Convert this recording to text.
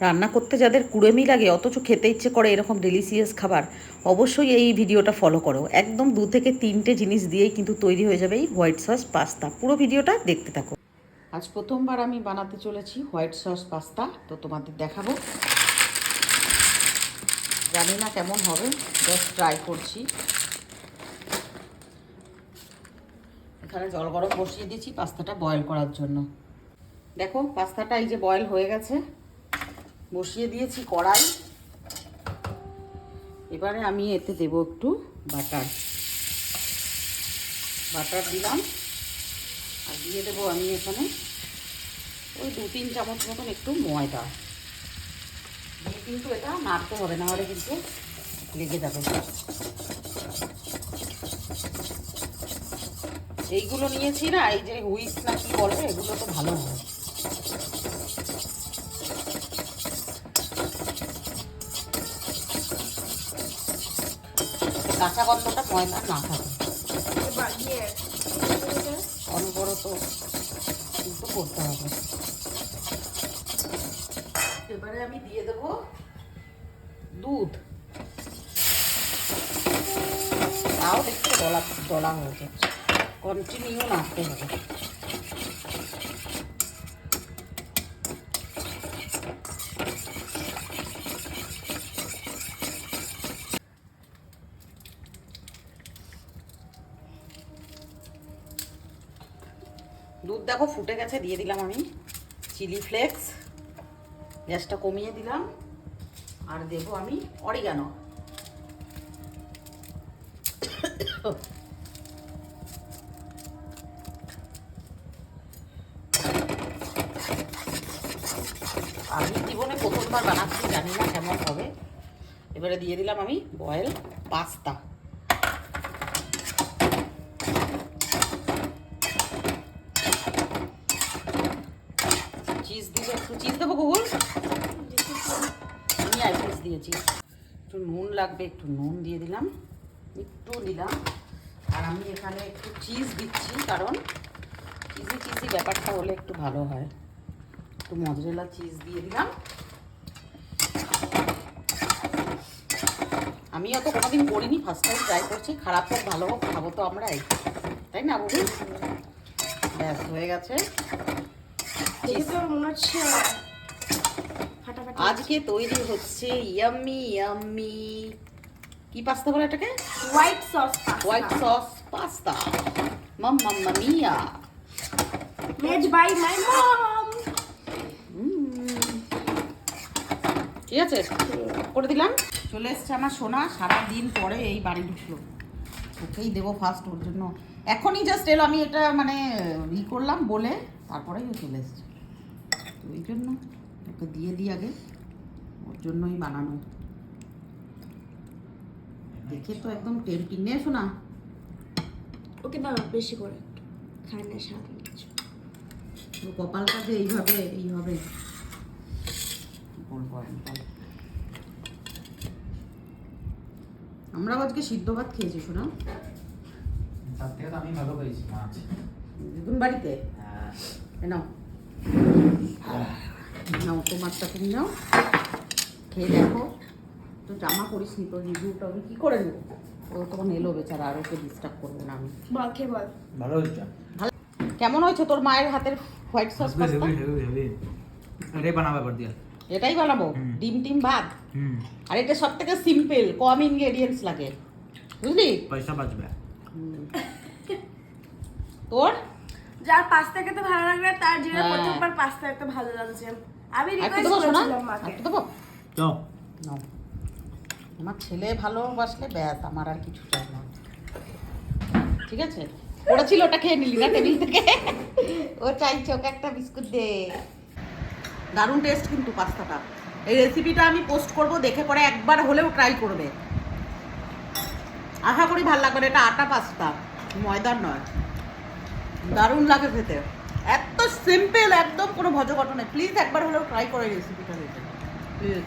রান্না করতে যাদের কুড়েমি লাগে অথচ খেতে ইচ্ছে করে এরকম ডেলিসিয়াস খাবার, অবশ্যই এই ভিডিওটা ফলো করো। একদম 2 থেকে 3টে জিনিস দিয়েই কিন্তু তৈরি হয়ে যাবে এই হোয়াইট সস পাস্তা। পুরো ভিডিওটা দেখতে থাকো। আজ প্রথমবার আমি বানাতে চলেছি হোয়াইট সস পাস্তা, তো তোমাদের দেখাবো। জানি না কেমন হবে, জাস্ট ট্রাই করছি। এখানে জল গরম বসিয়ে দিয়েছি পাস্তাটা বয়েল করার জন্য। দেখো পাস্তাটা এই যে বয়েল হয়ে গেছে, বসিয়ে দিয়েছি কড়াই। এবারে আমি এতে দেব একটু বাটার দিলাম, আর দিয়ে দেবো আমি এখানে ওই 2-3 চামচ মতন একটু ময়দা দিয়ে। কিন্তু এটা নাড়তে হবে, না হলে কিন্তু লেগে যাবে। এইগুলো নিয়েছি না, এই যে হুইস্ক না কি বলে, এগুলো তো ভালো হয়। কাঁচা গন্ধটা ময়দা না থাকে, অনবরত কিন্তু করতে হবে। এবারে আমি দিয়ে দেবো দুধ। তাও দেখতে ডলা হয়ে যাচ্ছে, কন্টিনিউ নাড়তে হবে। দুধ দেখো ফুটে গেছে, দিয়ে দিলাম আমি চিলি ফ্লেক্স, গ্যাসটা কমিয়ে দিলাম। আর দেবো আমি অরিগানো। আমি জীবনে প্রথমবার বানাচ্ছি, জানি না কেমন হবে। এবারে দিয়ে দিলাম আমি বয়েল পাস্তা। চিজ দিলে একটু চিজ দেবো গুগল, আমি আইপিএস দিয়েছি। একটু নুন লাগবে, একটু নুন দিয়ে দিলাম, একটু দিলাম। আর আমি এখানে একটু চিজ দিচ্ছি, কারণ চিজি ব্যাপারটা হলে একটু ভালো হয়। একটু মজরেলা চিজ দিয়ে দিলাম। আমি অত কোনোদিন করিনি, ফার্স্ট টাইম ট্রাই করছি। খারাপ হোক ভালো হোক খাবো তো আমরাই, তাই না বুবু? ব্যাস হয়ে গেছে। আজকে তৈরি হচ্ছে ইয়াম্মি ইয়াম্মি, কি পাস্তা বলে এটাকে? White sauce pasta. Mamma mia, made by my mom. ঠিক আছে, করে দিলাম। চলে এসছে আমার সোনা, সারাদিন পরে এই বাড়ি ঢুকলো। ওকেই দেবো ফার্স্ট, ওর জন্য এখনই জাস্ট এলো। আমি এটা মানে করলাম বলে তারপরেই ও চলে এসছে, তো ওই জন্য ওকে দিয়ে দিই আগে, ওর জন্যই বানানো। দেখে তো একদম টেম্পিং। নে শোনা, ওকে দাও বেশি করে, খায় না স্বাদ কিছু। তো কপালটা যে এইভাবে বলবো আমরা আজকে সিদ্ধ ভাত খেয়েছি শোনা। তার থেকে তো আমি ভালো পেয়েছি মাছ দিদুন বাড়িতে। নাও তোমারটা তুমি নাও, খেয়ে দেখো। তো জামা করিস নি, তো রিভিউটা আমি কী করে নেবো? ও তখন এলো বেচারা, আর ওকে ডিস্টার্ব করবো না আমি। বল খেয়ে বল। ভালো হয়েছে। ভালো কেমন হয়েছে তোর মায়ের হাতের হোয়াইট সস পাস্তা? এটাই বানাবো এবার দিয়ে। এটাই বানাবো, ডিম টিম ভাত। আর এটা সব থেকে সিম্পল, কম ইনগ্রেডিয়েন্টস লাগে, বুঝলি? পয়সা বাঁচবে। তোর যার পাস্তা খেতে ভালো লাগবে তার জীবনে প্রথমবার পাস্তা খেতে ভালো লাগছে। আমি রিকোয়েস্ট করেছিলাম মাকে। দেবো তো নাও, আমার ছেলে ভালোবাসলে ব্যাস, আমার আর কিছু চাই না। ঠিক আছে, পড়েছিল ওটা খেয়ে নিলি না টেবিল থেকে? ও চাইছে ওকে একটা বিস্কুট দে। দারুণ টেস্ট কিন্তু পাস্তাটা। এই রেসিপিটা আমি পোস্ট করব, দেখে পরে একবার হলেও ট্রাই করবে। আশা করি ভালো লাগবে। এটা আটা পাস্তা, ময়দার নয়। দারুণ লাগে খেতে, এত সিম্পল, একদম কোনো ভজঘট নেই। প্লিজ একবার হলেও ট্রাই করে রেসিপিটা, প্লিজ।